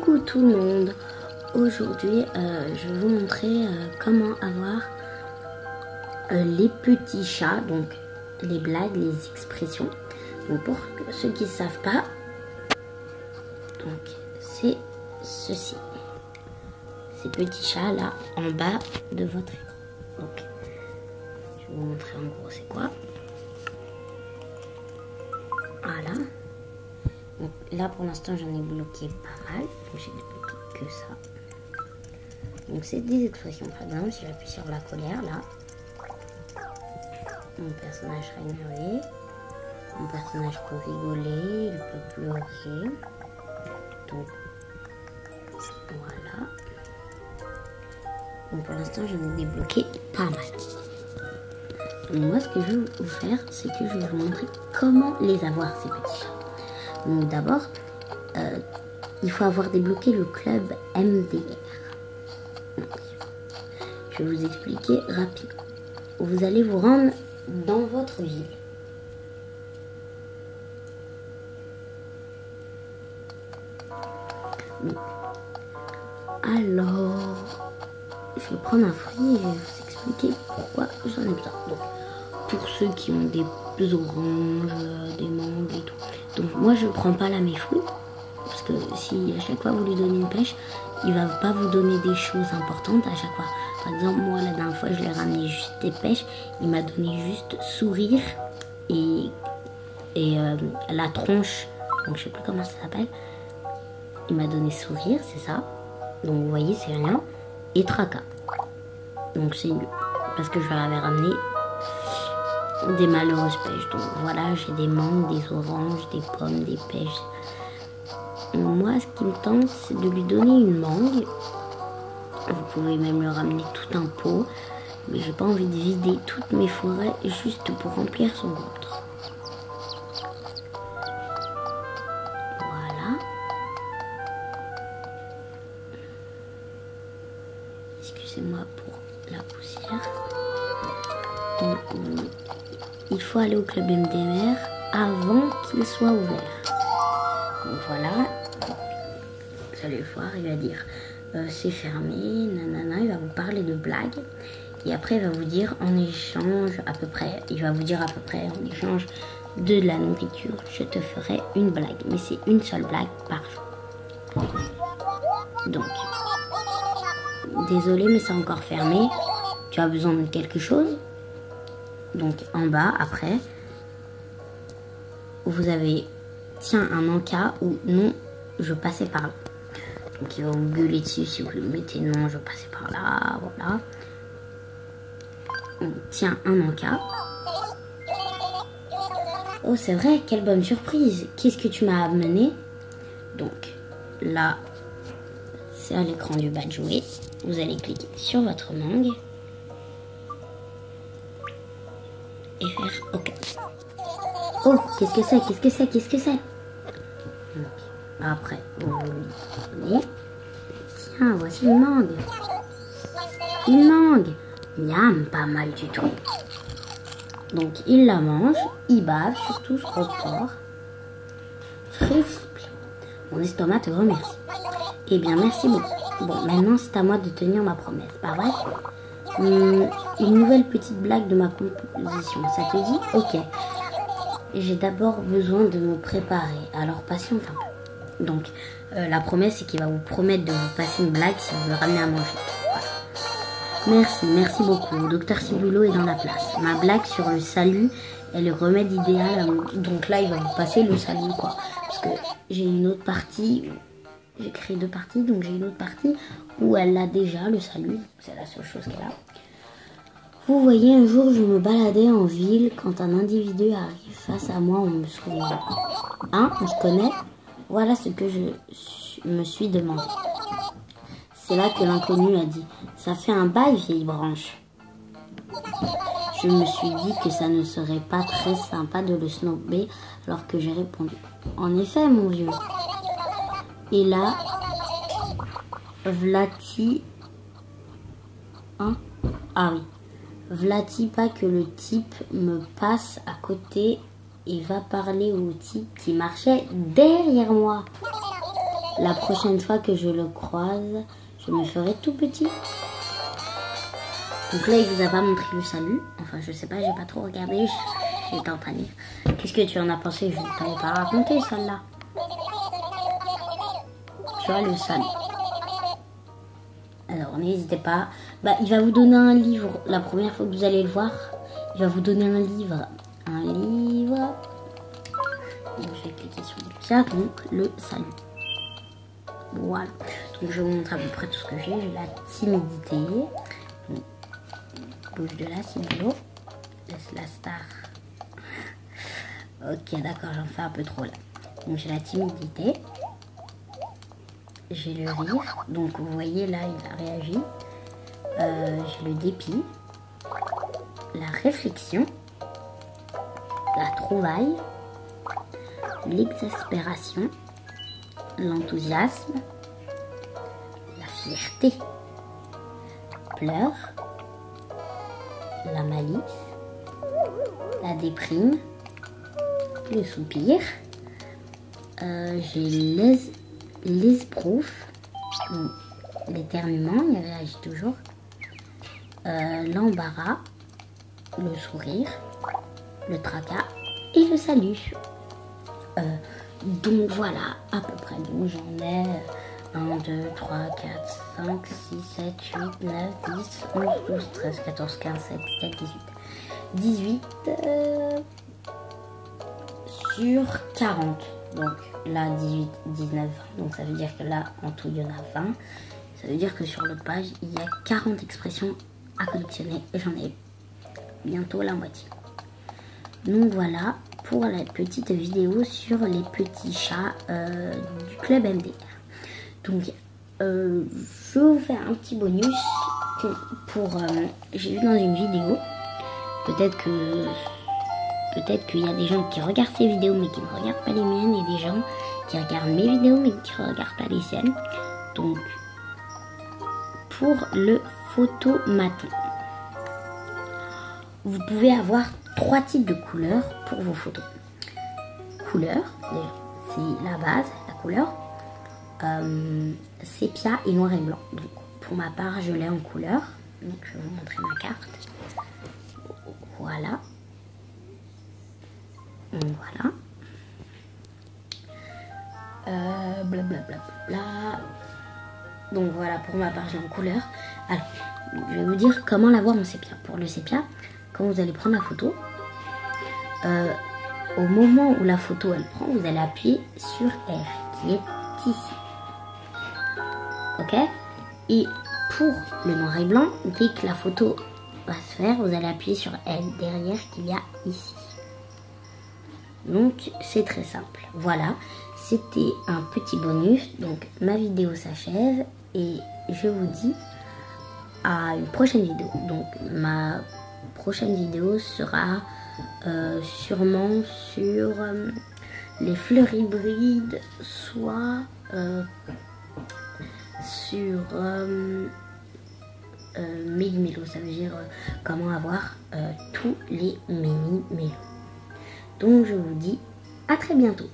Coucou tout le monde. Aujourd'hui je vais vous montrer comment avoir les petits chats, donc les blagues, les expressions. Donc pour ceux qui ne savent pas, donc c'est ceci, ces petits chats là en bas de votre écran. Donc je vais vous montrer en gros c'est quoi. Voilà. Donc là pour l'instant j'en ai bloqué pas mal, donc j'ai bloqué que ça. Donc c'est des expressions, par exemple si j'appuie sur la colère là, mon personnage sera énervé, mon personnage peut rigoler, il peut pleurer, donc voilà. Donc pour l'instant j'en ai débloqué pas mal. Donc moi ce que je vais vous faire c'est que je vais vous montrer comment les avoir ces petits chats. Donc d'abord, il faut avoir débloqué le club MDR. Donc, je vais vous expliquer rapidement. Vous allez vous rendre dans votre ville. Donc, alors, je vais prendre un fruit et je vais vous expliquer pourquoi j'en ai besoin. Donc, pour ceux qui ont des oranges, des mangues et tout. Donc moi je prends pas là mes fruits, parce que si à chaque fois vous lui donnez une pêche, il va pas vous donner des choses importantes à chaque fois. Par exemple moi la dernière fois je lui ai ramené juste des pêches, il m'a donné juste sourire et la tronche, donc je sais plus comment ça s'appelle, il m'a donné sourire, c'est ça, donc vous voyez c'est rien, et tracas, donc c'est nul, parce que je leur avais ramené des malheureuses pêches. Donc voilà, j'ai des mangues, des oranges, des pommes, des pêches. Moi, ce qui me tente, c'est de lui donner une mangue. Vous pouvez même lui ramener tout un pot. Mais j'ai pas envie de vider toutes mes forêts juste pour remplir son ventre. Voilà. Excusez-moi pour la poussière. Donc, il faut aller au club MDR avant qu'il soit ouvert. Donc voilà, vous allez le voir, il va dire c'est fermé, nanana, il va vous parler de blagues. Et après il va vous dire en échange à peu près, en échange de la nourriture, je te ferai une blague. Mais c'est une seule blague par jour. Donc, désolé mais c'est encore fermé, tu as besoin de quelque chose. Donc en bas, après, vous avez, tiens, un encas ou non, je passais par là. Donc il va vous gueuler dessus si vous le mettez non, je passais par là, voilà. Donc, tiens, un encas. Oh c'est vrai, quelle bonne surprise. Qu'est-ce que tu m'as amené? Donc là, c'est à l'écran du bas de jouer. Vous allez cliquer sur votre mangue. Et faire OK. Oh, qu'est-ce que c'est? Qu'est-ce que c'est? Qu'est-ce que c'est? Après, vous lui donnez. Tiens, voici une mangue. Une mangue. Miam, pas mal du tout. Donc, il la mange, il bave, surtout ce gros porc. Très simple. Mon estomac te remercie. Eh bien, merci beaucoup. Bon, maintenant, c'est à moi de tenir ma promesse, pas vrai? Une nouvelle petite blague de ma composition, ça te dit? Ok. J'ai d'abord besoin de me préparer, alors patiente un peu. Donc, la promesse, c'est qu'il va vous promettre de vous passer une blague si vous le ramenez à manger. Voilà. Merci beaucoup. Docteur Ciboulot est dans la place. Ma blague sur le salut est le remède idéal. Donc là, il va vous passer le salut, quoi. Parce que j'ai une autre partie, j'ai créé 2 parties, donc j'ai une autre partie où elle a déjà le salut. C'est la seule chose qu'elle a. Vous voyez, un jour, je me baladais en ville quand un individu arrive face à moi. On me souvient. Hein, on se connaît? Voilà ce que je me suis demandé. C'est là que l'inconnu a dit « Ça fait un bail, vieille branche ». Je me suis dit que ça ne serait pas très sympa de le snober alors que j'ai répondu « En effet, mon vieux ». Et là, v'là-t-il... Hein? Ah oui. V'là-t-il pas que le type me passe à côté et va parler au type qui marchait derrière moi. la prochaine fois que je le croise, je me ferai tout petit. Donc là, il vous a pas montré le salut. Enfin, je sais pas, j'ai pas trop regardé. J'étais en train de lire. Qu'est-ce que tu en as pensé? Je ne t'avais pas raconté celle-là. Tu vois, le salut. Alors, n'hésitez pas. Bah, il va vous donner un livre. La première fois que vous allez le voir, il va vous donner un livre. Un livre. Donc, je vais cliquer sur le chat. Donc, le salut. Voilà. Donc, je vais vous montrer à peu près tout ce que j'ai. J'ai la timidité. Donc, bouge de là, c'est beau. Laisse la star. Ok, d'accord, j'en fais un peu trop là. Donc, j'ai la timidité. J'ai le rire. Donc, vous voyez, là, il a réagi. J'ai le dépit. La réflexion. La trouvaille. L'exaspération. L'enthousiasme. La fierté. Pleurs. La malice. La déprime. Le soupir. J'ai l'esbrouffe, l'éternuement, il réagit toujours. L'embarras, le sourire, le tracas et le salut. Donc voilà, à peu près. Donc j'en ai 1, 2, 3, 4, 5, 6, 7, 8, 9, 10, 11, 12, 13, 14, 15, 16, 17, 18. 18 sur 40. Donc là 18, 19, 20. Donc ça veut dire que là en tout il y en a 20. Ça veut dire que sur l'autre page il y a 40 expressions à collectionner et j'en ai bientôt la moitié. Donc voilà pour la petite vidéo sur les petits chats du club MDR. Donc je vais vous faire un petit bonus pour j'ai vu dans une vidéo, peut-être qu'il y a des gens qui regardent ces vidéos mais qui ne regardent pas les miennes, et des gens qui regardent mes vidéos mais qui ne regardent pas les siennes. Donc pour le photomaton, vous pouvez avoir 3 types de couleurs pour vos photos. Couleur, c'est la base, la couleur. Sépia et noir et blanc. Donc pour ma part je l'ai en couleur. Donc je vais vous montrer ma carte. Voilà. Voilà. Blablabla. Donc voilà, pour ma part, j'ai en couleur. Alors, je vais vous dire comment l'avoir en sépia. Pour le sépia, quand vous allez prendre la photo, au moment où la photo elle prend, vous allez appuyer sur R, qui est ici. Ok? Et pour le noir et blanc, dès que la photo va se faire, vous allez appuyer sur L, derrière qu'il y a ici. Donc c'est très simple. Voilà, c'était un petit bonus. Donc ma vidéo s'achève et je vous dis à une prochaine vidéo. Donc ma prochaine vidéo sera sûrement sur les fleurs hybrides, soit sur méli-mélo, ça veut dire comment avoir tous les mini-mélos. Donc je vous dis à très bientôt.